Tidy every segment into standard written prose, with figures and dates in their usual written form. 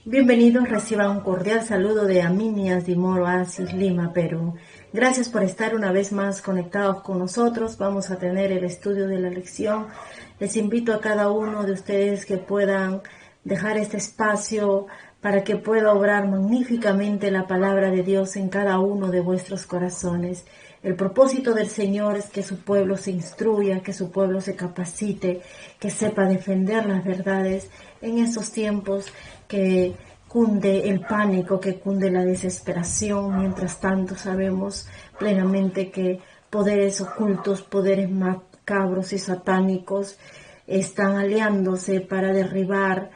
Bienvenidos, reciban un cordial saludo de Aminias de Moro Asis, Lima, Perú. Gracias por estar una vez más conectados con nosotros. Vamos a tener el estudio de la lección. Les invito a cada uno de ustedes que puedan dejar este espacio para que pueda obrar magníficamente la palabra de Dios en cada uno de vuestros corazones. El propósito del Señor es que su pueblo se instruya, que su pueblo se capacite, que sepa defender las verdades en estos tiempos que cunde el pánico, que cunde la desesperación. Mientras tanto, sabemos plenamente que poderes ocultos, poderes macabros y satánicos están aliándose para derribar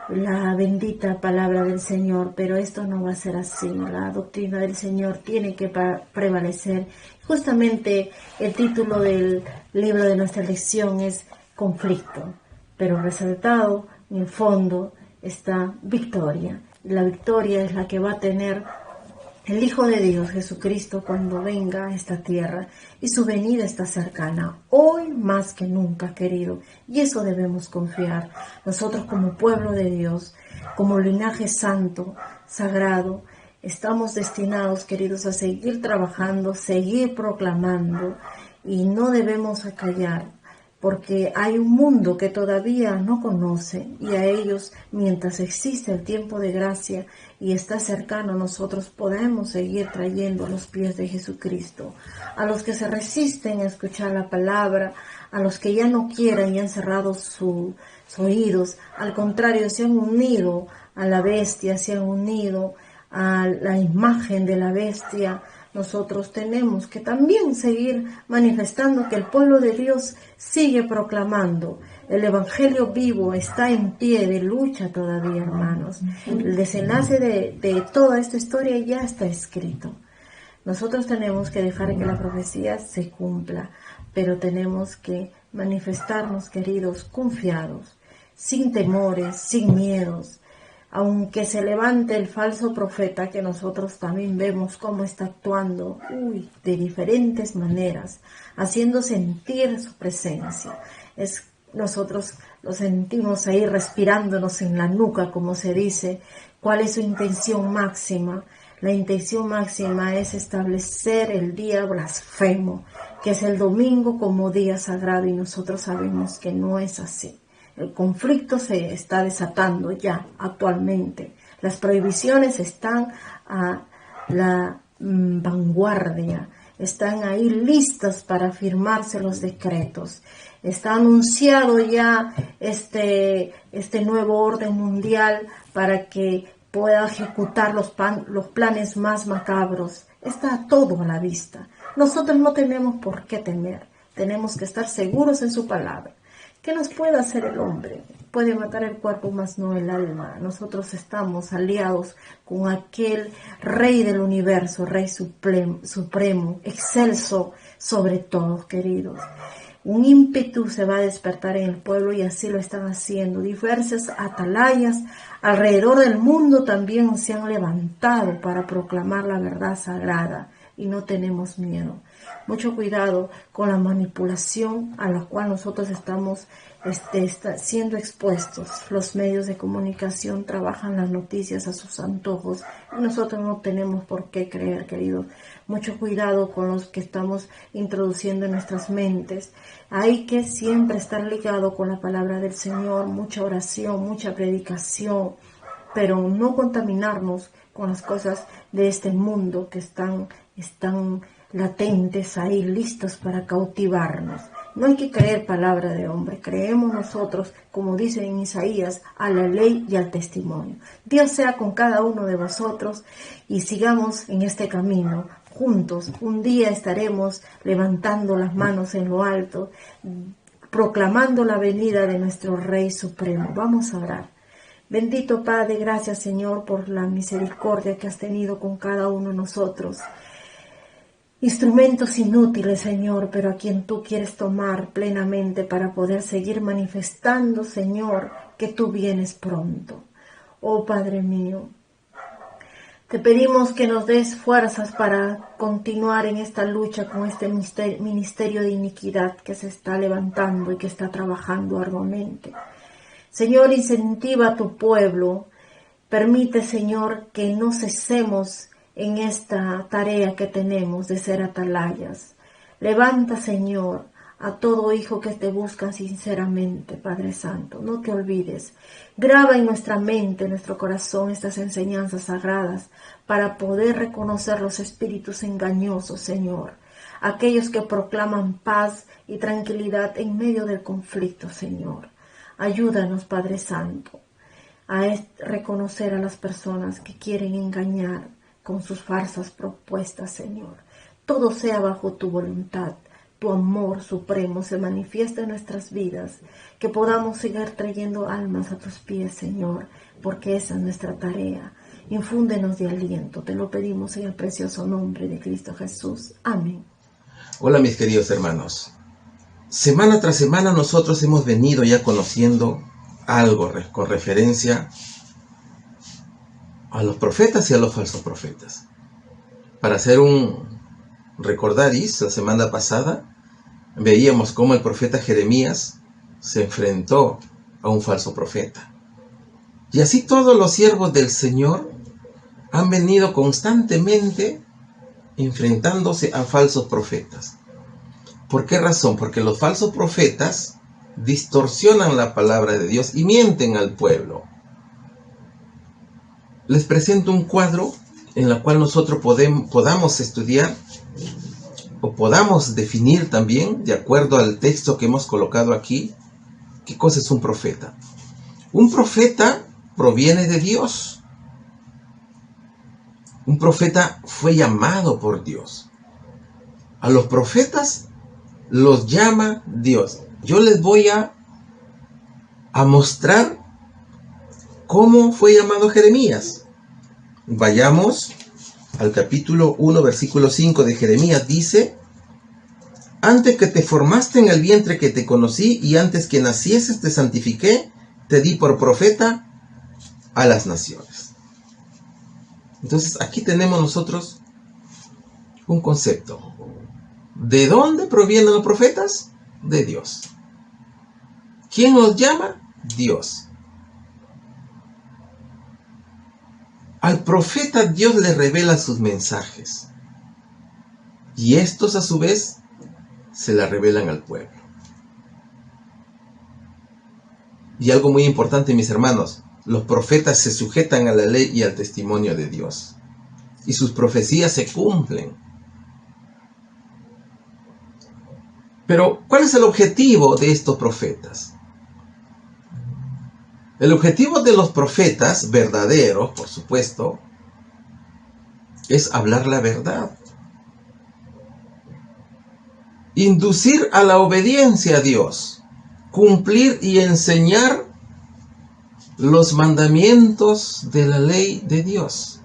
la bendita palabra del Señor, pero esto no va a ser así. La doctrina del Señor tiene que prevalecer. Justamente el título del libro de nuestra lección es Conflicto, pero resaltado en el fondo está victoria. La victoria es la que va a tener el Hijo de Dios, Jesucristo, cuando venga a esta tierra, y su venida está cercana, hoy más que nunca, querido, y eso debemos confiar. Nosotros como pueblo de Dios, como linaje santo, sagrado, estamos destinados, queridos, a seguir trabajando, seguir proclamando, y no debemos acallar, porque hay un mundo que todavía no conoce, y a ellos, mientras existe el tiempo de gracia y está cercano, nosotros podemos seguir trayendo a los pies de Jesucristo. A los que se resisten a escuchar la palabra, a los que ya no quieren y han cerrado sus oídos, al contrario, se han unido a la bestia, se han unido a la imagen de la bestia. Nosotros tenemos que también seguir manifestando que el pueblo de Dios sigue proclamando. El Evangelio vivo está en pie de lucha todavía, hermanos. El desenlace de toda esta historia ya está escrito. Nosotros tenemos que dejar que la profecía se cumpla, pero tenemos que manifestarnos, queridos, confiados, sin temores, sin miedos. Aunque se levante el falso profeta, que nosotros también vemos cómo está actuando, de diferentes maneras, haciendo sentir su presencia. Nosotros lo sentimos ahí respirándonos en la nuca, como se dice. ¿Cuál es su intención máxima? La intención máxima es establecer el día blasfemo, que es el domingo como día sagrado, y nosotros sabemos que no es así. El conflicto se está desatando ya actualmente. Las prohibiciones están a la vanguardia, están ahí listas para firmarse los decretos. Está anunciado ya este nuevo orden mundial para que pueda ejecutar los planes más macabros. Está todo a la vista. Nosotros no tenemos por qué temer. Tenemos que estar seguros en su palabra. ¿Qué nos puede hacer el hombre? Puede matar el cuerpo, mas no el alma. Nosotros estamos aliados con aquel Rey del universo, Rey supremo, excelso sobre todos, queridos. Un ímpetu se va a despertar en el pueblo, y así lo están haciendo. Diversas atalayas alrededor del mundo también se han levantado para proclamar la verdad sagrada, y no tenemos miedo. Mucho cuidado con la manipulación a la cual nosotros estamos siendo expuestos. Los medios de comunicación trabajan las noticias a sus antojos, y nosotros no tenemos por qué creer, queridos. Mucho cuidado con los que estamos introduciendo en nuestras mentes. Hay que siempre estar ligado con la palabra del Señor, mucha oración, mucha predicación, pero no contaminarnos con las cosas de este mundo que están latentes ahí, listos para cautivarnos. No hay que creer palabra de hombre, creemos nosotros, como dice en Isaías, a la ley y al testimonio. Dios sea con cada uno de vosotros, y sigamos en este camino juntos. Un día estaremos levantando las manos en lo alto, proclamando la venida de nuestro Rey Supremo. Vamos a orar. Bendito Padre, gracias Señor por la misericordia que has tenido con cada uno de nosotros. Instrumentos inútiles, Señor, pero a quien tú quieres tomar plenamente para poder seguir manifestando, Señor, que tú vienes pronto. Oh Padre mío, te pedimos que nos des fuerzas para continuar en esta lucha con este ministerio de iniquidad que se está levantando y que está trabajando arduamente. Señor, incentiva a tu pueblo Permite, Señor, que no cesemos en esta tarea que tenemos de ser atalayas. Levanta, Señor, a todo hijo que te busca sinceramente, Padre Santo. No te olvides. Graba en nuestra mente, en nuestro corazón, estas enseñanzas sagradas para poder reconocer los espíritus engañosos, Señor. Aquellos que proclaman paz y tranquilidad en medio del conflicto, Señor. Ayúdanos, Padre Santo, a reconocer a las personas que quieren engañar con sus falsas propuestas, Señor. Todo sea bajo tu voluntad. Tu amor supremo se manifiesta en nuestras vidas, que podamos seguir trayendo almas a tus pies, Señor, porque esa es nuestra tarea. Infúndenos de aliento, te lo pedimos en el precioso nombre de Cristo Jesús. Amén. Hola mis queridos hermanos. Semana tras semana nosotros hemos venido ya conociendo algo con referencia a los profetas y a los falsos profetas. Para hacer un recordaris, la semana pasada veíamos cómo el profeta Jeremías se enfrentó a un falso profeta. Y así todos los siervos del Señor han venido constantemente enfrentándose a falsos profetas. ¿Por qué razón? Porque los falsos profetas distorsionan la palabra de Dios y mienten al pueblo. Les presento un cuadro en el cual nosotros podamos estudiar o podamos definir también, de acuerdo al texto que hemos colocado aquí, qué cosa es un profeta. Un profeta proviene de Dios. Un profeta fue llamado por Dios. A los profetas los llama Dios. Yo les voy a mostrar cómo fue llamado Jeremías. Vayamos al capítulo 1, versículo 5 de Jeremías. Dice: antes que te formaste en el vientre que te conocí, y antes que nacieses te santifiqué, te di por profeta a las naciones. Entonces aquí tenemos nosotros un concepto. ¿De dónde provienen los profetas? De Dios. ¿Quién los llama? Dios. Al profeta Dios le revela sus mensajes. Y estos a su vez se la revelan al pueblo. Y algo muy importante, mis hermanos, los profetas se sujetan a la ley y al testimonio de Dios. Y sus profecías se cumplen. Pero, ¿cuál es el objetivo de estos profetas? El objetivo de los profetas verdaderos, por supuesto, es hablar la verdad. Inducir a la obediencia a Dios. Cumplir y enseñar los mandamientos de la ley de Dios.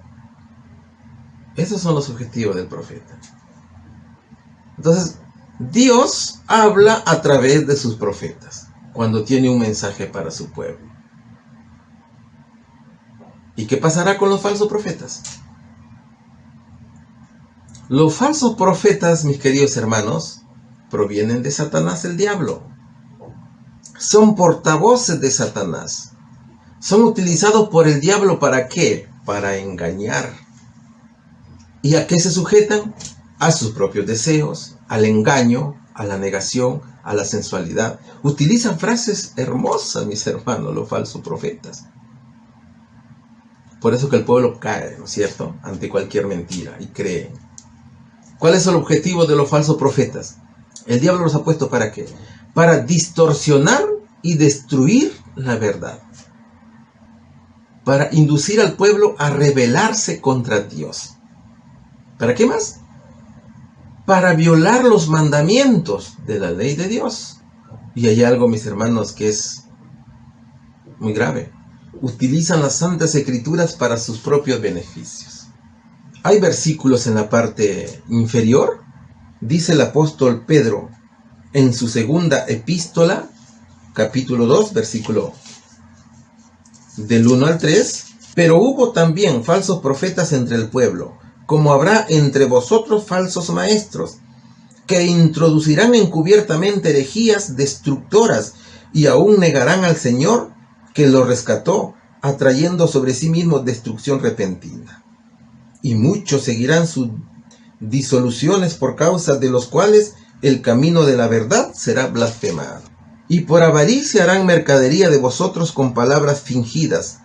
Esos son los objetivos del profeta. Entonces, Dios habla a través de sus profetas cuando tiene un mensaje para su pueblo. ¿Y qué pasará con los falsos profetas? Los falsos profetas, mis queridos hermanos, provienen de Satanás, el diablo. Son portavoces de Satanás. Son utilizados por el diablo ¿para qué? Para engañar. ¿Y a qué se sujetan? A sus propios deseos, al engaño, a la negación, a la sensualidad. Utilizan frases hermosas, mis hermanos, los falsos profetas. Por eso que el pueblo cae, ¿no es cierto?, ante cualquier mentira y cree. ¿Cuál es el objetivo de los falsos profetas? El diablo los ha puesto ¿para qué? Para distorsionar y destruir la verdad. Para inducir al pueblo a rebelarse contra Dios. ¿Para qué más? Para violar los mandamientos de la ley de Dios. Y hay algo, mis hermanos, que es muy grave. Utilizan las Santas Escrituras para sus propios beneficios. Hay versículos en la parte inferior. Dice el apóstol Pedro en su segunda epístola, capítulo 2, versículo del 1 al 3. Pero hubo también falsos profetas entre el pueblo, como habrá entre vosotros falsos maestros, que introducirán encubiertamente herejías destructoras, y aún negarán al Señor que los rescató, atrayendo sobre sí mismos destrucción repentina. Y muchos seguirán sus disoluciones, por causa de los cuales el camino de la verdad será blasfemado. Y por avaricia harán mercadería de vosotros con palabras fingidas.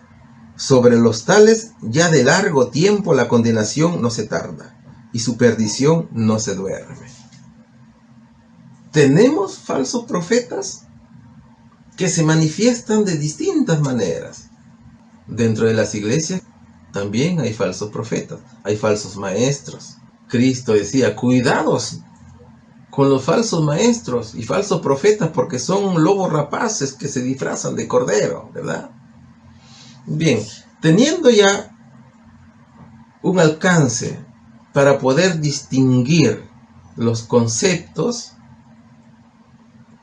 Sobre los tales ya de largo tiempo la condenación no se tarda, y su perdición no se duerme. Tenemos falsos profetas que se manifiestan de distintas maneras. Dentro de las iglesias también hay falsos profetas, hay falsos maestros. Cristo decía, cuidados con los falsos maestros y falsos profetas, porque son lobos rapaces que se disfrazan de cordero, ¿verdad? Bien, teniendo ya un alcance para poder distinguir los conceptos,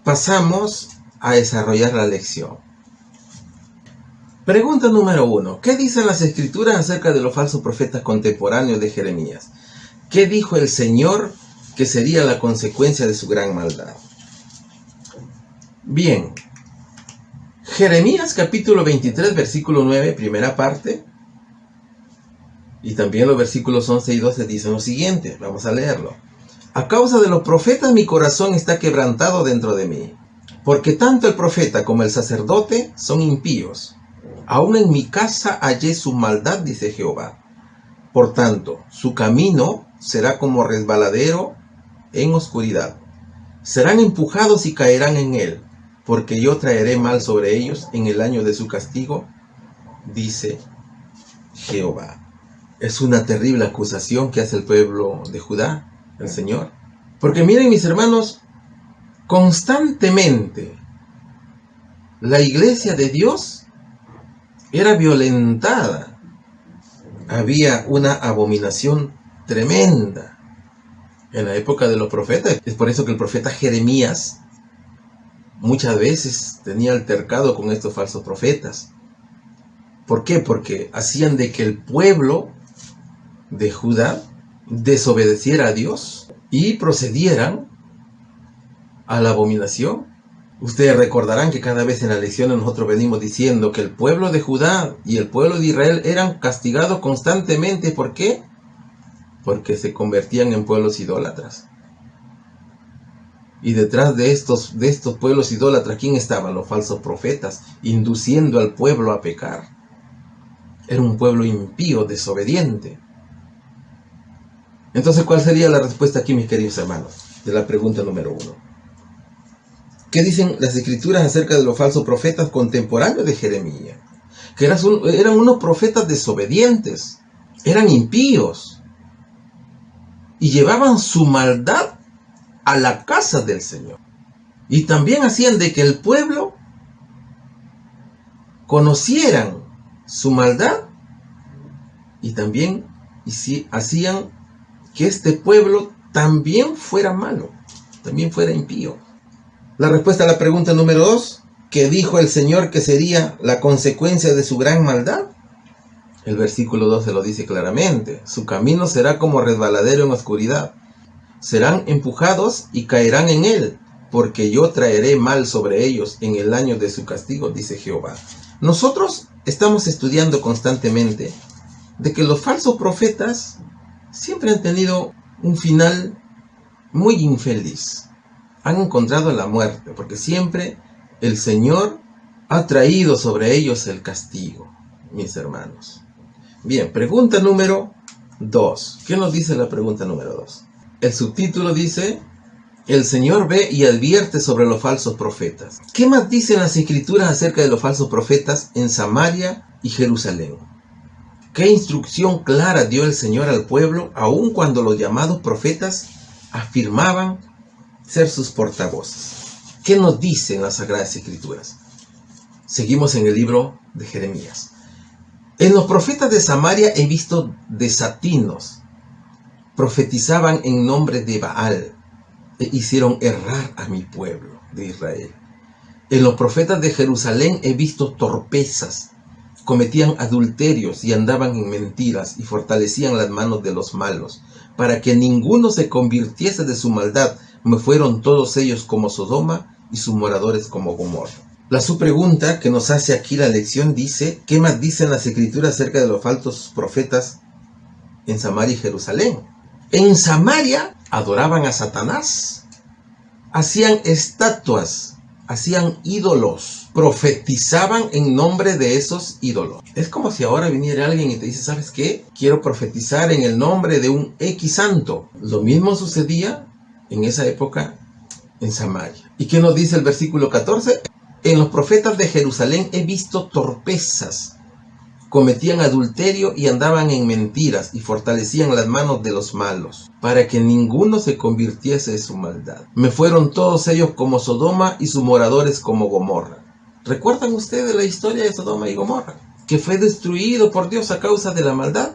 pasamos a desarrollar la lección. Pregunta número 1. ¿Qué dicen las Escrituras acerca de los falsos profetas contemporáneos de Jeremías? ¿Qué dijo el Señor que sería la consecuencia de su gran maldad? Bien, Jeremías capítulo 23, versículo 9, primera parte, y también los versículos 11 y 12 dicen lo siguiente. Vamos a leerlo. A causa de los profetas mi corazón está quebrantado dentro de mí, porque tanto el profeta como el sacerdote son impíos. Aún en mi casa hallé su maldad, dice Jehová. Por tanto, su camino será como resbaladero en oscuridad. Serán empujados y caerán en él, porque yo traeré mal sobre ellos en el año de su castigo, dice Jehová. Es una terrible acusación que hace el pueblo de Judá, el Señor. Porque miren, mis hermanos, constantemente la iglesia de Dios era violentada. Había una abominación tremenda en la época de los profetas. Es por eso que el profeta Jeremías muchas veces tenía altercado con estos falsos profetas. ¿Por qué? Porque hacían de que el pueblo de Judá desobedeciera a Dios y procedieran a la abominación. Ustedes recordarán que cada vez en las lecciones nosotros venimos diciendo que el pueblo de Judá y el pueblo de Israel eran castigados constantemente. ¿Por qué? Porque se convertían en pueblos idólatras. Y detrás de estos pueblos idólatras, ¿quién estaban? Los falsos profetas, induciendo al pueblo a pecar. Era un pueblo impío, desobediente. Entonces, ¿cuál sería la respuesta aquí, mis queridos hermanos, de la pregunta número 1? ¿Qué dicen las Escrituras acerca de los falsos profetas contemporáneos de Jeremías? Que eran unos profetas desobedientes, eran impíos, y llevaban su maldad a la casa del Señor. Y también hacían de que el pueblo conocieran su maldad, y también hacían que este pueblo también fuera malo, también fuera impío. La respuesta a la pregunta número 2, ¿qué dijo el Señor que sería la consecuencia de su gran maldad? El versículo 2 se lo dice claramente. Su camino será como resbaladero en oscuridad. Serán empujados y caerán en él, porque yo traeré mal sobre ellos en el año de su castigo, dice Jehová. Nosotros estamos estudiando constantemente de que los falsos profetas siempre han tenido un final muy infeliz. Han encontrado la muerte, porque siempre el Señor ha traído sobre ellos el castigo, mis hermanos. Bien, pregunta número 2. ¿Qué nos dice la pregunta número 2? El subtítulo dice, el Señor ve y advierte sobre los falsos profetas. ¿Qué más dicen las Escrituras acerca de los falsos profetas en Samaria y Jerusalén? ¿Qué instrucción clara dio el Señor al pueblo, aun cuando los llamados profetas afirmaban ser sus portavoces? ¿Qué nos dicen las Sagradas Escrituras? Seguimos en el libro de Jeremías. En los profetas de Samaria he visto desatinos. Profetizaban en nombre de Baal e hicieron errar a mi pueblo de Israel. En los profetas de Jerusalén he visto torpezas. Cometían adulterios y andaban en mentiras y fortalecían las manos de los malos, para que ninguno se convirtiese de su maldad. Me fueron todos ellos como Sodoma y sus moradores como Gomorra. La subpregunta que nos hace aquí la lección dice, ¿qué más dicen las escrituras acerca de los falsos profetas en Samaria y Jerusalén? En Samaria adoraban a Satanás, hacían estatuas, hacían ídolos, profetizaban en nombre de esos ídolos. Es como si ahora viniera alguien y te dice, ¿sabes qué? Quiero profetizar en el nombre de un X santo. Lo mismo sucedía en esa época en Samaria. ¿Y qué nos dice el versículo 14? En los profetas de Jerusalén he visto torpezas. Cometían adulterio y andaban en mentiras y fortalecían las manos de los malos, para que ninguno se convirtiese de su maldad. Me fueron todos ellos como Sodoma y sus moradores como Gomorra. ¿Recuerdan ustedes la historia de Sodoma y Gomorra? Que fue destruido por Dios a causa de la maldad.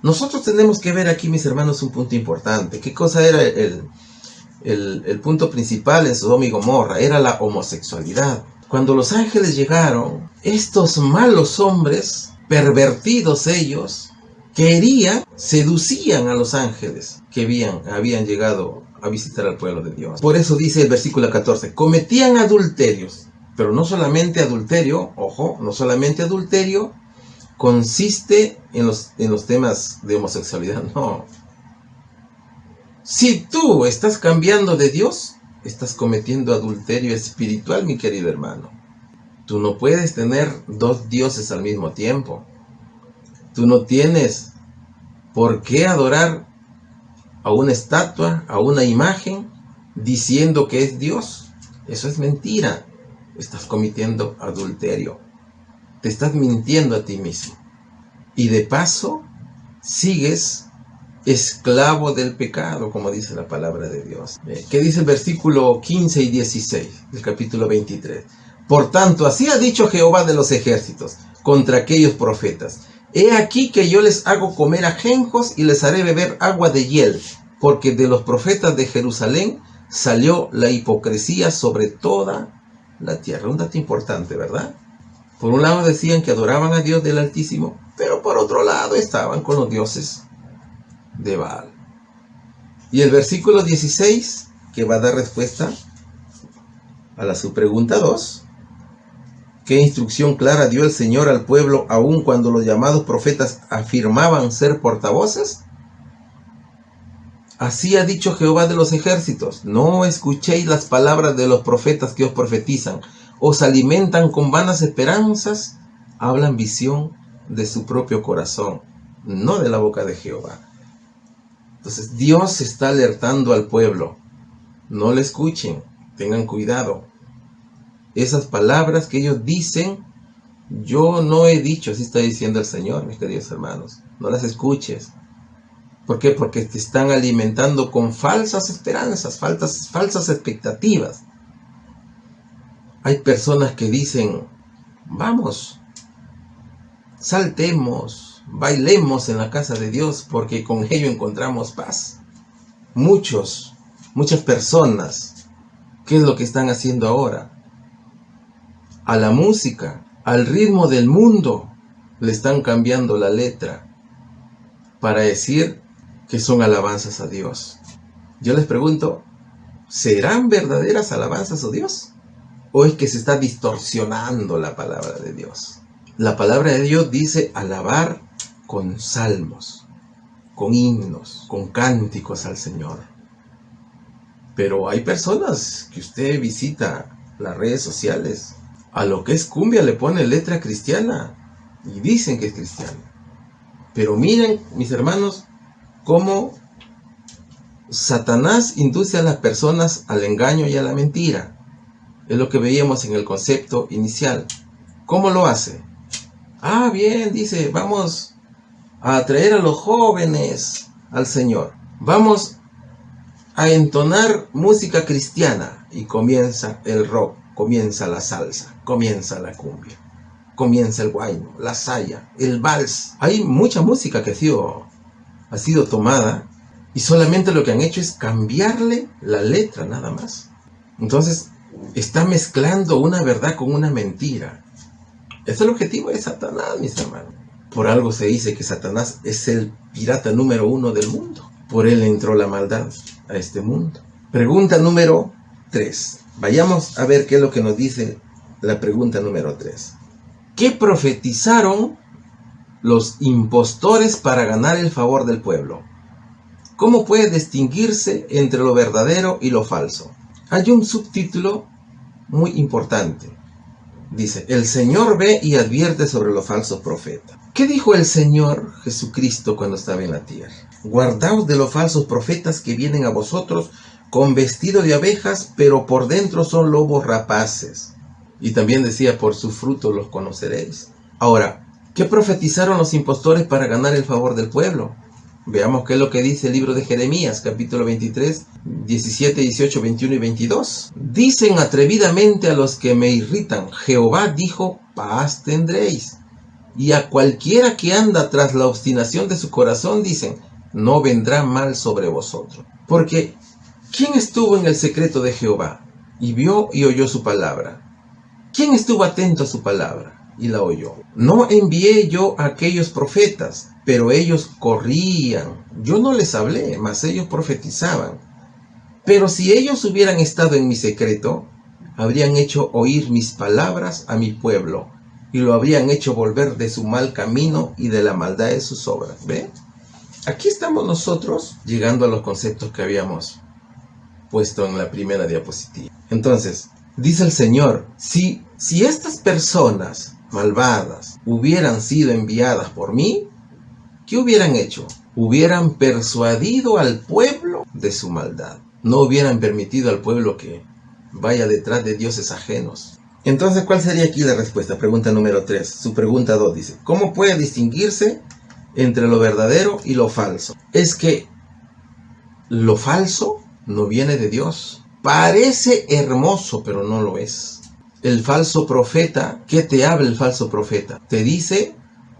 Nosotros tenemos que ver aquí, mis hermanos, un punto importante. ¿Qué cosa era el punto principal en Sodoma y Gomorra? Era la homosexualidad. Cuando los ángeles llegaron, estos malos hombres, pervertidos ellos, seducían a los ángeles que habían llegado a visitar al pueblo de Dios. Por eso dice el versículo 14, cometían adulterios, pero no solamente adulterio, ojo, no solamente adulterio consiste en los temas de homosexualidad, no. Si tú estás cambiando de Dios, estás cometiendo adulterio espiritual, mi querido hermano. Tú no puedes tener dos dioses al mismo tiempo. Tú no tienes por qué adorar a una estatua, a una imagen, diciendo que es Dios. Eso es mentira. Estás cometiendo adulterio. Te estás mintiendo a ti mismo. Y de paso, sigues esclavo del pecado, como dice la palabra de Dios. ¿Qué dice el versículo 15 y 16 del capítulo 23? Por tanto, así ha dicho Jehová de los ejércitos contra aquellos profetas. He aquí que yo les hago comer ajenjos y les haré beber agua de hiel, porque de los profetas de Jerusalén salió la hipocresía sobre toda la tierra. Un dato importante, ¿verdad? Por un lado decían que adoraban a Dios del Altísimo, pero por otro lado estaban con los dioses de Baal. Y el versículo 16, que va a dar respuesta a la subpregunta 2, ¿qué instrucción clara dio el Señor al pueblo aun cuando los llamados profetas afirmaban ser portavoces? Así ha dicho Jehová de los ejércitos, no escuchéis las palabras de los profetas que os profetizan, os alimentan con vanas esperanzas, hablan visión de su propio corazón, no de la boca de Jehová. Entonces Dios está alertando al pueblo, no le escuchen, tengan cuidado. Esas palabras que ellos dicen, yo no he dicho, así está diciendo el Señor, mis queridos hermanos. No las escuches. ¿Por qué? Porque te están alimentando con falsas esperanzas, falsas expectativas. Hay personas que dicen, vamos, saltemos, bailemos en la casa de Dios, porque con ello encontramos paz. Muchas personas, ¿qué es lo que están haciendo ahora? A la música, al ritmo del mundo, le están cambiando la letra para decir que son alabanzas a Dios. Yo les pregunto, ¿serán verdaderas alabanzas a Dios? ¿O es que se está distorsionando la palabra de Dios? La palabra de Dios dice alabar con salmos, con himnos, con cánticos al Señor. Pero hay personas que usted visita las redes sociales, a lo que es cumbia le pone letra cristiana y dicen que es cristiano. Pero miren, mis hermanos, cómo Satanás induce a las personas al engaño y a la mentira. Es lo que veíamos en el concepto inicial. ¿Cómo lo hace? Ah, bien, dice, vamos a atraer a los jóvenes al Señor. Vamos a entonar música cristiana. Y comienza el rock, comienza la salsa, comienza la cumbia, comienza el guayno, la saya, el vals. Hay mucha música que ha sido tomada y solamente lo que han hecho es cambiarle la letra nada más. Entonces está mezclando una verdad con una mentira. Ese es el objetivo de Satanás, mis hermanos. Por algo se dice que Satanás es el pirata número 1 del mundo. Por él entró la maldad a este mundo. Pregunta número 3. Vayamos a ver qué es lo que nos dice la pregunta número 3. ¿Qué profetizaron los impostores para ganar el favor del pueblo? ¿Cómo puede distinguirse entre lo verdadero y lo falso? Hay un subtítulo muy importante. Dice, el Señor ve y advierte sobre los falsos profetas. ¿Qué dijo el Señor Jesucristo cuando estaba en la tierra? Guardaos de los falsos profetas que vienen a vosotros con vestido de abejas, pero por dentro son lobos rapaces. Y también decía, por sus frutos los conoceréis. Ahora, ¿qué profetizaron los impostores para ganar el favor del pueblo? Veamos qué es lo que dice el libro de Jeremías, capítulo 23, 17, 18, 21 y 22. Dicen atrevidamente a los que me irritan, Jehová dijo, paz tendréis. Y a cualquiera que anda tras la obstinación de su corazón, dicen, no vendrá mal sobre vosotros. Porque, ¿quién estuvo en el secreto de Jehová y vio y oyó su palabra? ¿Quién estuvo atento a su palabra y la oyó? No envié yo a aquellos profetas, pero ellos corrían. Yo no les hablé, mas ellos profetizaban. Pero si ellos hubieran estado en mi secreto, habrían hecho oír mis palabras a mi pueblo, y lo habrían hecho volver de su mal camino y de la maldad de sus obras. ¿Ve? Aquí estamos nosotros llegando a los conceptos que habíamos puesto en la primera diapositiva. Entonces, dice el Señor, si estas personas malvadas hubieran sido enviadas por mí, ¿qué hubieran hecho? Hubieran persuadido al pueblo de su maldad. No hubieran permitido al pueblo que vaya detrás de dioses ajenos. Entonces, ¿cuál sería aquí la respuesta? Pregunta número 3. Su pregunta 2 dice, ¿cómo puede distinguirse entre lo verdadero y lo falso? Es que lo falso no viene de Dios. Parece hermoso, pero no lo es. El falso profeta, ¿qué te habla el falso profeta? Te dice,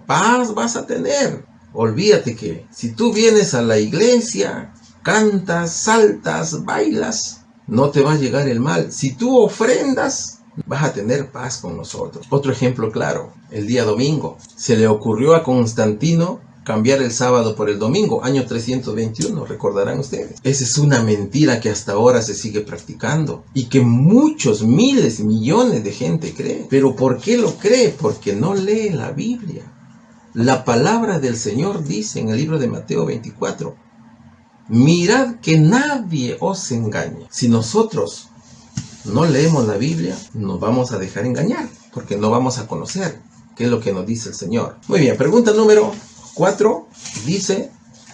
paz vas a tener. Olvídate que si tú vienes a la iglesia, cantas, saltas, bailas, no te va a llegar el mal. Si tú ofrendas, vas a tener paz con nosotros. Otro ejemplo claro, el día domingo. Se le ocurrió a Constantino cambiar el sábado por el domingo, año 321, recordarán ustedes. Esa es una mentira que hasta ahora se sigue practicando y que muchos, miles, millones de gente cree. ¿Pero por qué lo cree? Porque no lee la Biblia. La palabra del Señor dice en el libro de Mateo 24, mirad que nadie os engañe. Si nosotros no leemos la Biblia, nos vamos a dejar engañar, porque no vamos a conocer qué es lo que nos dice el Señor. Muy bien, pregunta número 4, dice,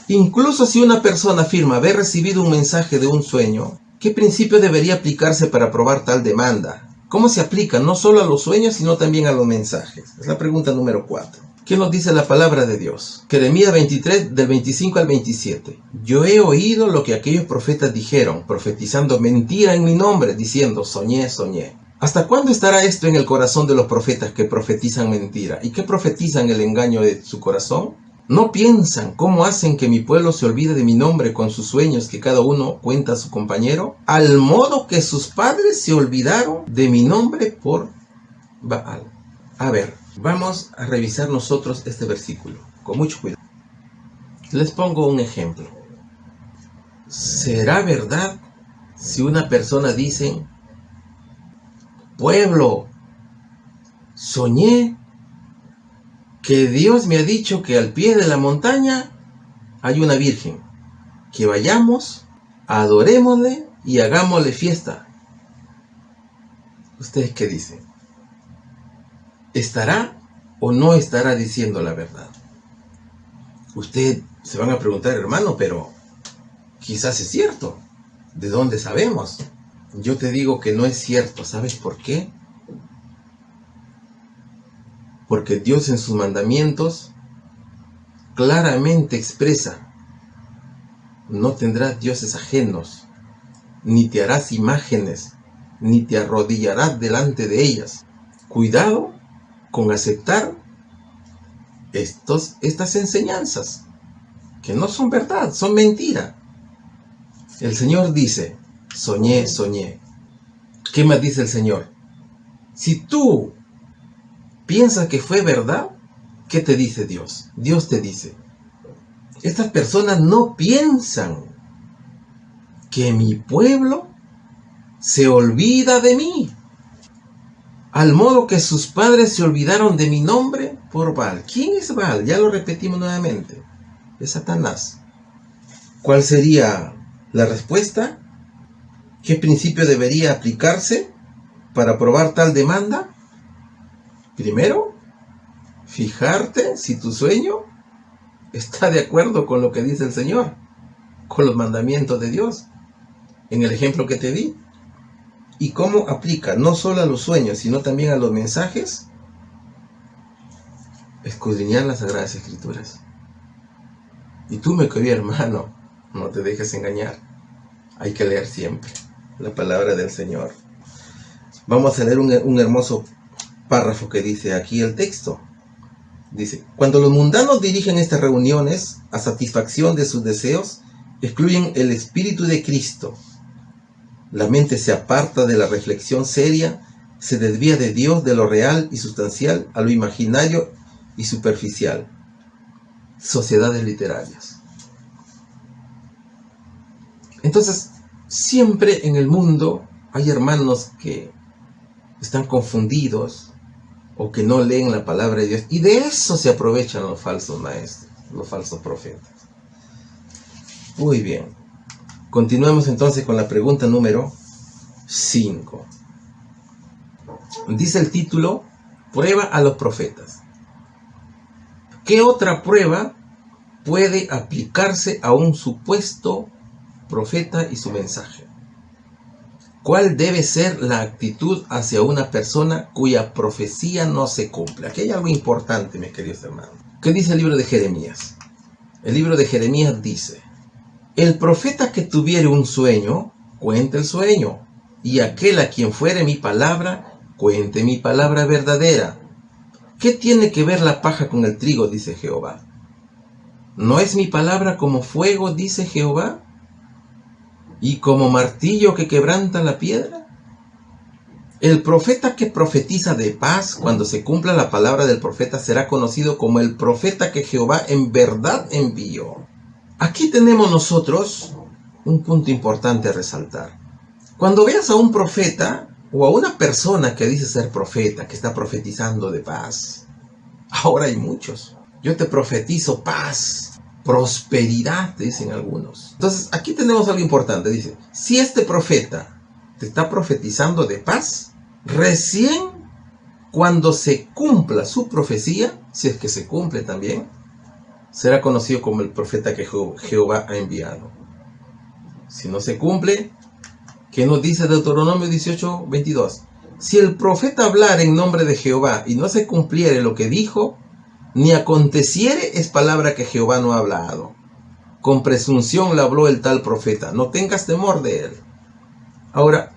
incluso si una persona afirma haber recibido un mensaje de un sueño, ¿qué principio debería aplicarse para probar tal demanda? ¿Cómo se aplica no solo a los sueños, sino también a los mensajes? Es la pregunta número 4. ¿Qué nos dice la palabra de Dios? Jeremías 23, del 25 al 27. Yo he oído lo que aquellos profetas dijeron, profetizando mentira en mi nombre, diciendo, soñé, soñé. ¿Hasta cuándo estará esto en el corazón de los profetas que profetizan mentira? ¿Y qué profetizan el engaño de su corazón? ¿No piensan cómo hacen que mi pueblo se olvide de mi nombre con sus sueños que cada uno cuenta a su compañero? Al modo que sus padres se olvidaron de mi nombre por Baal. A ver, vamos a revisar nosotros este versículo con mucho cuidado. Les pongo un ejemplo. ¿Será verdad si una persona dice, pueblo, soñé que Dios me ha dicho que al pie de la montaña hay una virgen, que vayamos, adorémosle y hagámosle fiesta? ¿Ustedes qué dicen? ¿Estará o no estará diciendo la verdad? Ustedes se van a preguntar, hermano, pero quizás es cierto. ¿De dónde sabemos? Yo te digo que no es cierto. ¿Sabes por qué? Porque Dios en sus mandamientos claramente expresa, no tendrás dioses ajenos, ni te harás imágenes, ni te arrodillarás delante de ellas. Cuidado con aceptar estas enseñanzas, que no son verdad, son mentira. El Señor dice, soñé, soñé. ¿Qué más dice el Señor? Si tú piensas que fue verdad, ¿qué te dice Dios? Dios te dice, estas personas no piensan que mi pueblo se olvida de mí. Al modo que sus padres se olvidaron de mi nombre por Baal. ¿Quién es Baal? Ya lo repetimos nuevamente. Es Satanás. ¿Cuál sería la respuesta? ¿Qué principio debería aplicarse para aprobar tal demanda? Primero, fijarte si tu sueño está de acuerdo con lo que dice el Señor, con los mandamientos de Dios, en el ejemplo que te di. Y cómo aplica no solo a los sueños, sino también a los mensajes. Escudriñar las Sagradas Escrituras. Y tú, mi querido hermano, no te dejes engañar. Hay que leer siempre la palabra del Señor. Vamos a leer un hermoso párrafo que dice aquí el texto. Dice: cuando los mundanos dirigen estas reuniones a satisfacción de sus deseos, excluyen el Espíritu de Cristo. La mente se aparta de la reflexión seria, se desvía de Dios, de lo real y sustancial, a lo imaginario y superficial. Sociedades literarias. Entonces, siempre en el mundo hay hermanos que están confundidos o que no leen la palabra de Dios, y de eso se aprovechan los falsos maestros, los falsos profetas. Muy bien. Continuemos entonces con la pregunta número 5. Dice el título: prueba a los profetas. ¿Qué otra prueba puede aplicarse a un supuesto profeta y su mensaje? ¿Cuál debe ser la actitud hacia una persona cuya profecía no se cumple? Aquí hay algo importante, mis queridos hermanos. ¿Qué dice el libro de Jeremías? El libro de Jeremías dice: el profeta que tuviere un sueño, cuente el sueño, y aquel a quien fuere mi palabra, cuente mi palabra verdadera. ¿Qué tiene que ver la paja con el trigo?, dice Jehová. ¿No es mi palabra como fuego, dice Jehová, y como martillo que quebranta la piedra? El profeta que profetiza de paz, cuando se cumpla la palabra del profeta, será conocido como el profeta que Jehová en verdad envió. Aquí tenemos nosotros un punto importante a resaltar. Cuando veas a un profeta o a una persona que dice ser profeta, que está profetizando de paz, ahora hay muchos. Yo te profetizo paz, prosperidad, dicen algunos. Entonces, aquí tenemos algo importante. Dice: si este profeta te está profetizando de paz, recién cuando se cumpla su profecía, si es que se cumple también, será conocido como el profeta que Jehová ha enviado. Si no se cumple, ¿qué nos dice Deuteronomio 18:22? Si el profeta hablar en nombre de Jehová y no se cumpliere lo que dijo, ni aconteciere, es palabra que Jehová no ha hablado. Con presunción la habló el tal profeta. No tengas temor de él. Ahora,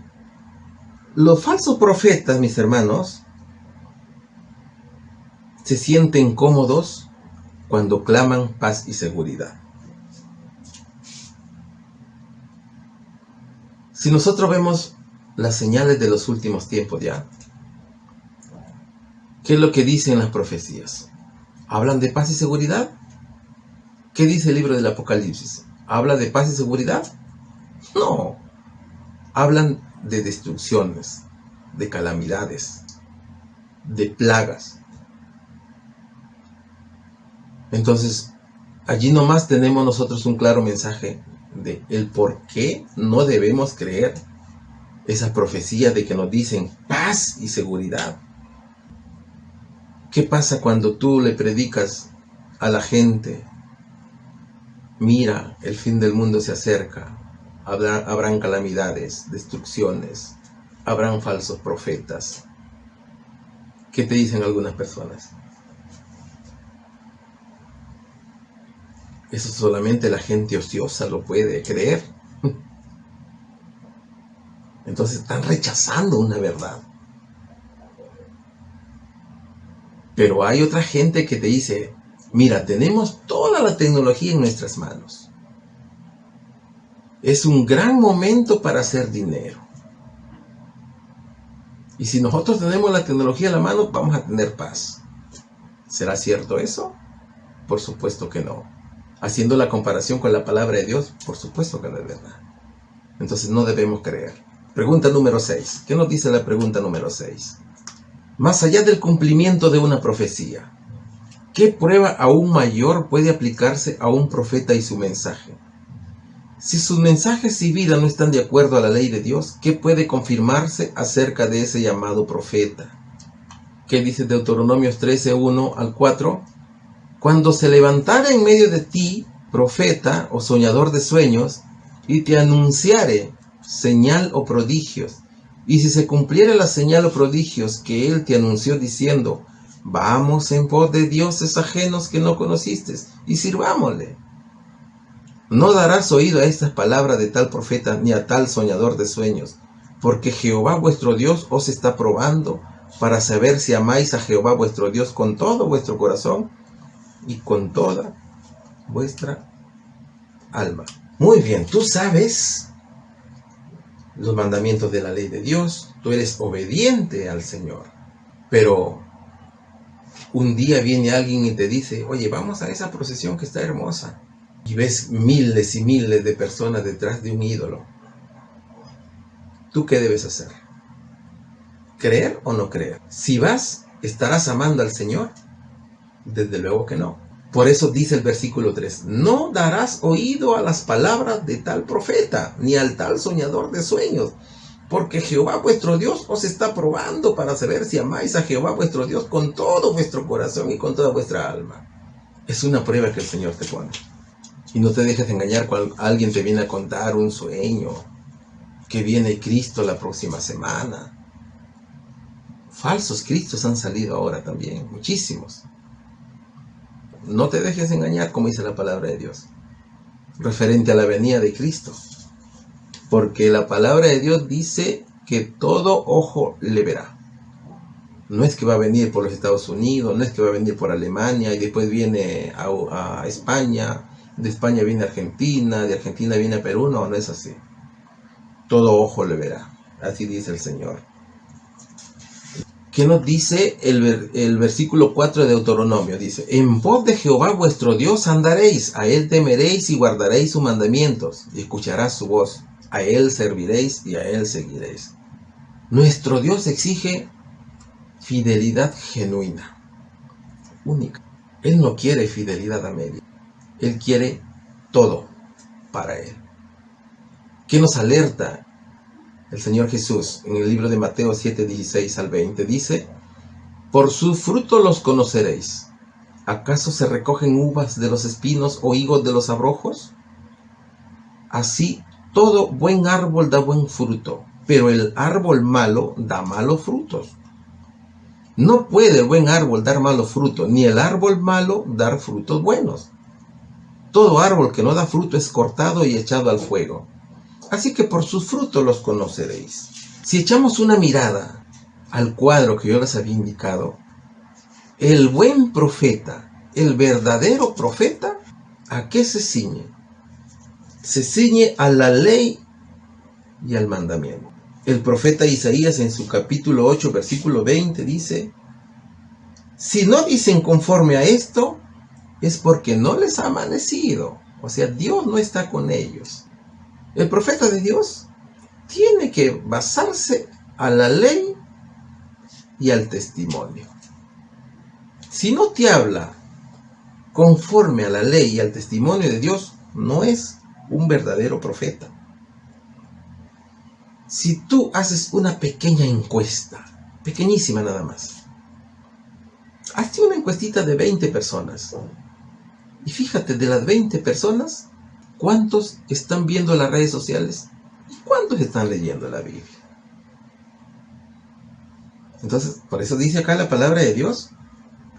los falsos profetas, mis hermanos, se sienten cómodos cuando claman paz y seguridad. Si nosotros vemos las señales de los últimos tiempos ya, ¿qué es lo que dicen las profecías? ¿Hablan de paz y seguridad? ¿Qué dice el libro del Apocalipsis? ¿Habla de paz y seguridad? No. Hablan de destrucciones, de calamidades, de plagas. Entonces, allí nomás tenemos nosotros un claro mensaje de el por qué no debemos creer esa profecía de que nos dicen paz y seguridad. ¿Qué pasa cuando tú le predicas a la gente: mira, el fin del mundo se acerca, habrán calamidades, destrucciones, habrán falsos profetas? ¿Qué te dicen algunas personas? Eso solamente la gente ociosa lo puede creer. Entonces están rechazando una verdad. Pero hay otra gente que te dice: mira, tenemos toda la tecnología en nuestras manos. Es un gran momento para hacer dinero. Y si nosotros tenemos la tecnología en la mano, vamos a tener paz. ¿Será cierto eso? Por supuesto que no. Haciendo la comparación con la palabra de Dios, por supuesto que no es verdad. Entonces no debemos creer. Pregunta número 6. ¿Qué nos dice la pregunta número 6? Más allá del cumplimiento de una profecía, ¿qué prueba aún mayor puede aplicarse a un profeta y su mensaje? Si sus mensajes y vida no están de acuerdo a la ley de Dios, ¿qué puede confirmarse acerca de ese llamado profeta? ¿Qué dice Deuteronomios 13, 1 al 4? Cuando se levantare en medio de ti profeta o soñador de sueños, y te anunciare señal o prodigios, y si se cumpliere la señal o prodigios que él te anunció diciendo, vamos en pos de dioses ajenos que no conociste, y sirvámosle. No darás oído a estas palabras de tal profeta ni a tal soñador de sueños, porque Jehová vuestro Dios os está probando para saber si amáis a Jehová vuestro Dios con todo vuestro corazón y con toda vuestra alma. Muy bien, tú sabes los mandamientos de la ley de Dios, tú eres obediente al Señor, pero un día viene alguien y te dice, oye, vamos a esa procesión que está hermosa, y ves miles y miles de personas detrás de un ídolo. ¿Tú qué debes hacer? ¿Creer o no creer? Si vas, ¿estarás amando al Señor? Desde luego que no. Por eso dice el versículo 3, no darás oído a las palabras de tal profeta, ni al tal soñador de sueños, porque Jehová vuestro Dios os está probando para saber si amáis a Jehová vuestro Dios con todo vuestro corazón y con toda vuestra alma. Es una prueba que el Señor te pone. Y no te dejes engañar cuando alguien te viene a contar un sueño, que viene Cristo la próxima semana. Falsos Cristos han salido ahora también, muchísimos. No te dejes engañar, como dice la palabra de Dios, referente a la venida de Cristo. Porque la palabra de Dios dice que todo ojo le verá. No es que va a venir por los Estados Unidos, no es que va a venir por Alemania y después viene a España, de España viene a Argentina, de Argentina viene a Perú. No, no es así. Todo ojo le verá. Así dice el Señor. ¿Qué nos dice el versículo 4 de Deuteronomio? Dice, en pos de Jehová vuestro Dios andaréis, a él temeréis y guardaréis sus mandamientos, y escucharás su voz, a él serviréis y a él seguiréis. Nuestro Dios exige fidelidad genuina, única. Él no quiere fidelidad a media, él quiere todo para él. ¿Qué nos alerta el Señor Jesús en el libro de Mateo 7, 16 al 20? Dice, por su fruto los conoceréis. ¿Acaso se recogen uvas de los espinos o higos de los abrojos? Así todo buen árbol da buen fruto, pero el árbol malo da malos frutos. No puede el buen árbol dar malos frutos, ni el árbol malo dar frutos buenos. Todo árbol que no da fruto es cortado y echado al fuego. Así que por sus frutos los conoceréis. Si echamos una mirada al cuadro que yo les había indicado, el buen profeta, el verdadero profeta, ¿a qué se ciñe? Se ciñe a la ley y al mandamiento. El profeta Isaías en su capítulo 8, versículo 20 dice, si no dicen conforme a esto, es porque no les ha amanecido. O sea, Dios no está con ellos. El profeta de Dios tiene que basarse a la ley y al testimonio. Si no te habla conforme a la ley y al testimonio de Dios, no es un verdadero profeta. Si tú haces una pequeña encuesta, pequeñísima nada más, hazte una encuestita de 20 personas y fíjate, de las 20 personas, ¿cuántos están viendo las redes sociales? ¿Y cuántos están leyendo la Biblia? Entonces, por eso dice acá la palabra de Dios,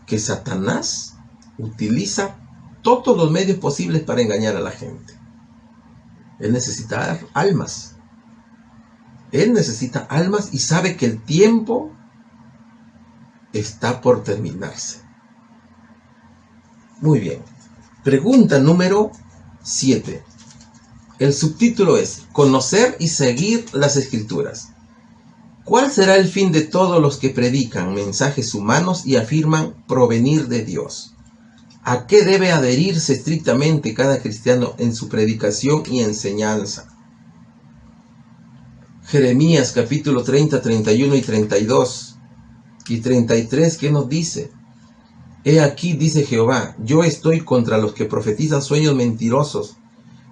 que Satanás utiliza todos los medios posibles para engañar a la gente. Él necesita almas. Él necesita almas y sabe que el tiempo está por terminarse. Muy bien. Pregunta número 7. El subtítulo es conocer y seguir las Escrituras. ¿Cuál será el fin de todos los que predican mensajes humanos y afirman provenir de Dios? ¿A qué debe adherirse estrictamente cada cristiano en su predicación y enseñanza? Jeremías capítulo 30, 31 y 32 Y 33, ¿qué nos dice? He aquí, dice Jehová, yo estoy contra los que profetizan sueños mentirosos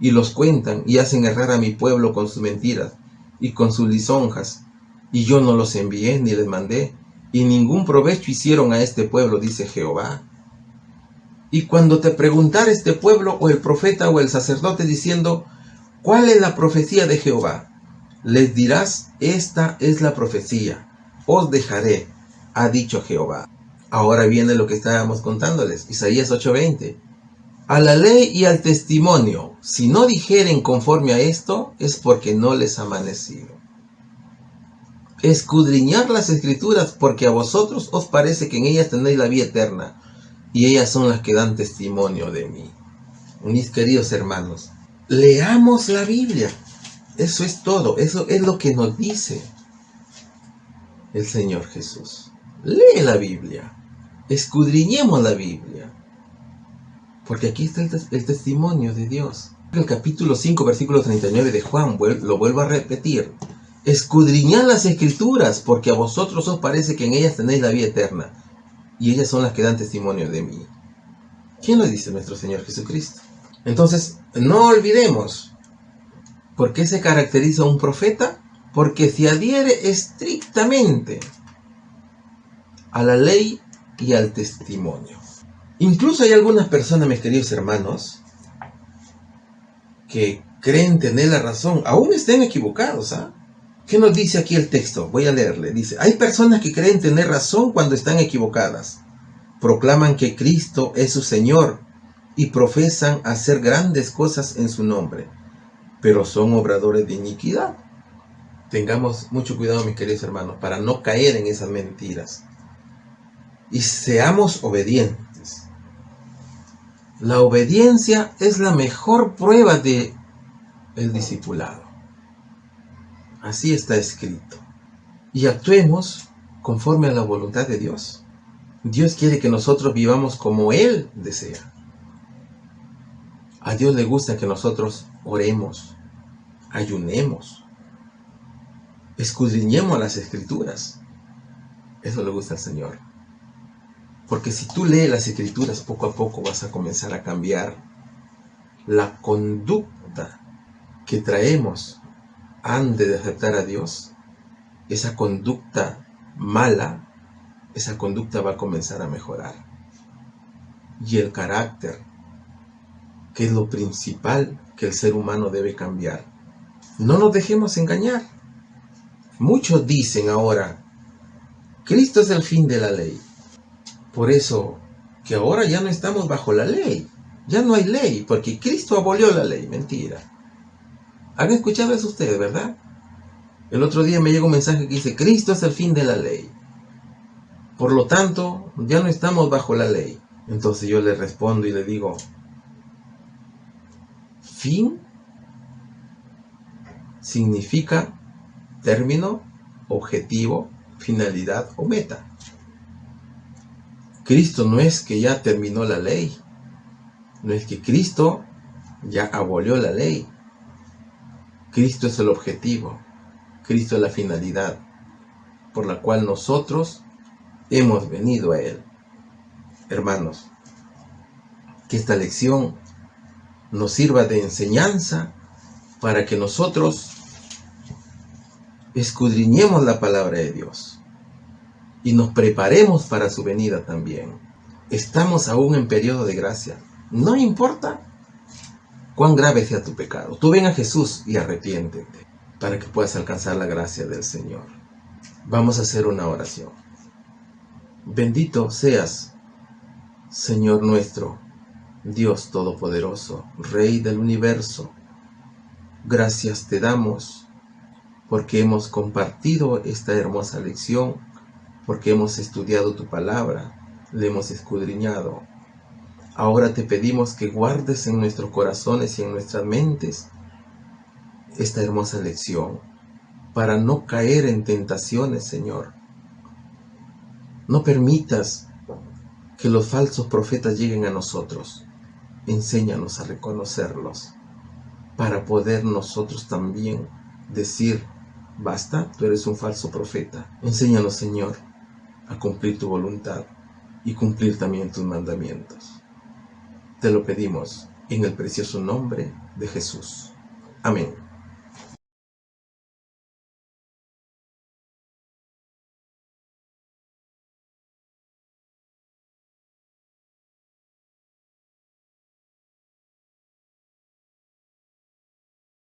y los cuentan y hacen errar a mi pueblo con sus mentiras y con sus lisonjas. Y yo no los envié ni les mandé, y ningún provecho hicieron a este pueblo, dice Jehová. Y cuando te preguntare este pueblo o el profeta o el sacerdote diciendo, ¿cuál es la profecía de Jehová? Les dirás, esta es la profecía, os dejaré, ha dicho Jehová. Ahora viene lo que estábamos contándoles, Isaías 8:20. A la ley y al testimonio, si no dijeren conforme a esto, es porque no les ha amanecido. Escudriñar las escrituras, porque a vosotros os parece que en ellas tenéis la vida eterna, y ellas son las que dan testimonio de mí. Mis queridos hermanos, leamos la Biblia. Eso es todo, eso es lo que nos dice el Señor Jesús. Lee la Biblia, escudriñemos la Biblia, porque aquí está el testimonio de Dios. El capítulo 5, versículo 39 de Juan, lo vuelvo a repetir. Escudriñad las escrituras, porque a vosotros os parece que en ellas tenéis la vida eterna, y ellas son las que dan testimonio de mí. ¿Quién lo dice? Nuestro Señor Jesucristo. Entonces, no olvidemos, ¿por qué se caracteriza un profeta? Porque se adhiere estrictamente a la ley y al testimonio. Incluso hay algunas personas, mis queridos hermanos, que creen tener la razón, aún estén equivocados, ¿ah? ¿Qué nos dice aquí el texto? Voy a leerle. Dice, hay personas que creen tener razón cuando están equivocadas. Proclaman que Cristo es su Señor y profesan hacer grandes cosas en su nombre, pero son obradores de iniquidad. Tengamos mucho cuidado, mis queridos hermanos, para no caer en esas mentiras. Y seamos obedientes. La obediencia es la mejor prueba de el discipulado. Así está escrito. Y actuemos conforme a la voluntad de Dios. Dios quiere que nosotros vivamos como Él desea. A Dios le gusta que nosotros oremos, ayunemos, escudriñemos las escrituras. Eso le gusta al Señor. Porque si tú lees las escrituras, poco a poco vas a comenzar a cambiar la conducta que traemos antes de aceptar a Dios. Esa conducta mala, esa conducta va a comenzar a mejorar. Y el carácter, que es lo principal que el ser humano debe cambiar. No nos dejemos engañar. Muchos dicen ahora, Cristo es el fin de la ley. Por eso que ahora ya no estamos bajo la ley. Ya no hay ley, porque Cristo abolió la ley. Mentira. ¿Han escuchado eso ustedes, verdad? El otro día me llegó un mensaje que dice, Cristo es el fin de la ley. Por lo tanto, ya no estamos bajo la ley. Entonces yo le respondo y le digo, fin significa término, objetivo, finalidad o meta. Cristo no es que ya terminó la ley. No es que Cristo ya abolió la ley. Cristo es el objetivo. Cristo es la finalidad por la cual nosotros hemos venido a Él. Hermanos, que esta lección nos sirva de enseñanza para que nosotros escudriñemos la palabra de Dios y nos preparemos para su venida también. Estamos aún en periodo de gracia. No importa cuán grave sea tu pecado. Tú ven a Jesús y arrepiéntete para que puedas alcanzar la gracia del Señor. Vamos a hacer una oración. Bendito seas, Señor nuestro, Dios Todopoderoso, Rey del universo. Gracias te damos porque hemos compartido esta hermosa lección, porque hemos estudiado tu palabra, le hemos escudriñado. Ahora te pedimos que guardes en nuestros corazones y en nuestras mentes esta hermosa lección, para no caer en tentaciones, Señor. No permitas que los falsos profetas lleguen a nosotros. Enséñanos a reconocerlos, para poder nosotros también decir, basta, tú eres un falso profeta. Enséñanos, Señor, a cumplir tu voluntad y cumplir también tus mandamientos. Te lo pedimos en el precioso nombre de Jesús. Amén.